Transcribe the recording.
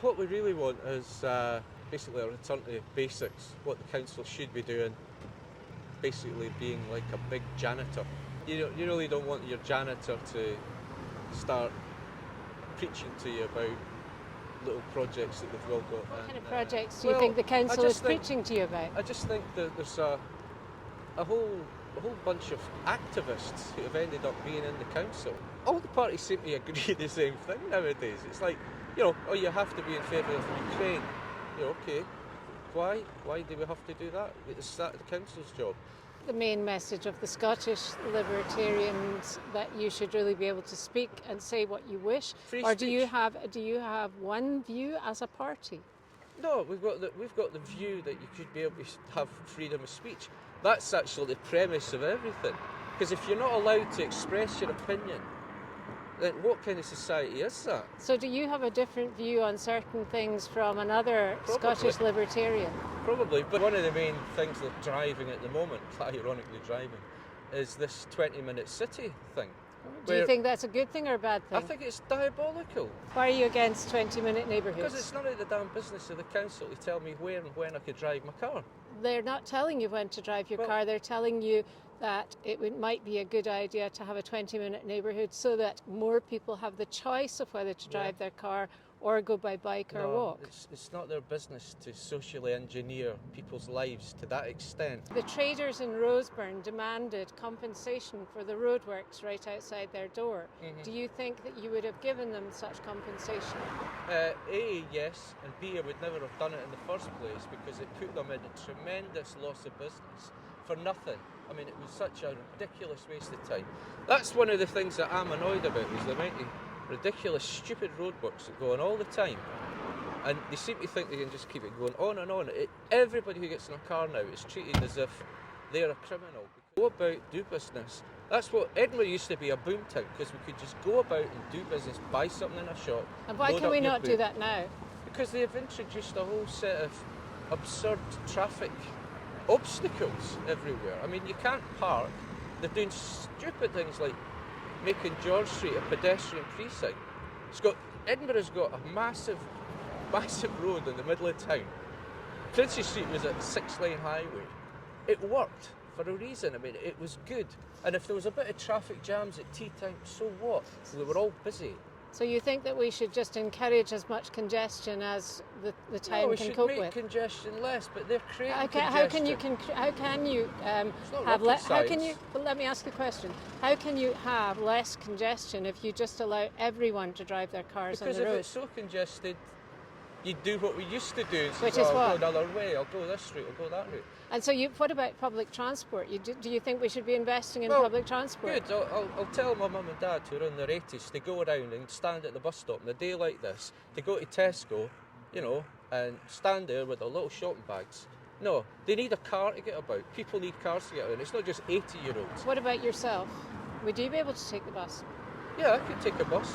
what we really want is basically a return to basics, what the council should be doing, basically being like a big janitor. You really don't want your janitor to start preaching to you about little projects that they've all got. What kind of projects do you think the council is preaching to you about? I just think that there's a whole bunch of activists who have ended up being in the council. All the parties seem to agree the same thing nowadays. It's like, you have to be in favour of Ukraine. Okay, why? Why do we have to do that? It's that the council's job. The main message of the Scottish Libertarians that you should really be able to speak and say what you wish, or do you have one view as a party? No, we've got the view that you should be able to have freedom of speech. That's actually the premise of everything. Because if you're not allowed to express your opinion, then what kind of society is that? So do you have a different view on certain things from another Scottish Libertarian? Probably, but one of the main things they're driving at the moment, ironically driving, is this 20-minute city thing. Do you think that's a good thing or a bad thing? I think it's diabolical. Why are you against 20-minute neighbourhoods? Because it's none of the damn business of the council to tell me where and when I could drive my car. They're not telling you when to drive your car, they're telling you that might be a good idea to have a 20-minute neighbourhood so that more people have the choice of whether to drive their car or go by bike or walk. It's not their business to socially engineer people's lives to that extent. The traders in Roseburn demanded compensation for the roadworks right outside their door. Mm-hmm. Do you think that you would have given them such compensation? A, yes, and B, I would never have done it in the first place because it put them in a tremendous loss of business for nothing. I mean, it was such a ridiculous waste of time. That's one of the things that I'm annoyed about, is the amount of ridiculous, stupid roadworks that go on all the time. And they seem to think they can just keep it going on and on. Everybody who gets in a car now is treated as if they're a criminal. Go about, do business. That's what Edinburgh used to be, a boomtown, because we could just go about and do business, buy something in a shop. And why can we not do that now? Because they've introduced a whole set of absurd traffic obstacles everywhere. I mean, you can't park. They're doing stupid things like making George Street a pedestrian precinct. Edinburgh's got a massive road in the middle of town. Princes Street was a 6-lane highway. It worked for a reason. I mean, it was good. And if there was a bit of traffic jams at tea time, so what? We were all busy. So you think that we should just encourage as much congestion as the town can cope with? No, we should make congestion less, but they're creating congestion. But let me ask you a question. How can you have less congestion if you just allow everyone to drive their cars on the road? Because if it's so congested, you do what we used to do. Which is what? I'll go another way, I'll go this route, I'll go that route. And so what about public transport? Do you think we should be investing in public transport? Good. I'll tell my mum and dad who are in their 80s to go around and stand at the bus stop on a day like this, to go to Tesco, and stand there with their little shopping bags. No, they need a car to get about. People need cars to get around. It's not just 80-year-olds. What about yourself? Would you be able to take the bus? Yeah, I could take a bus.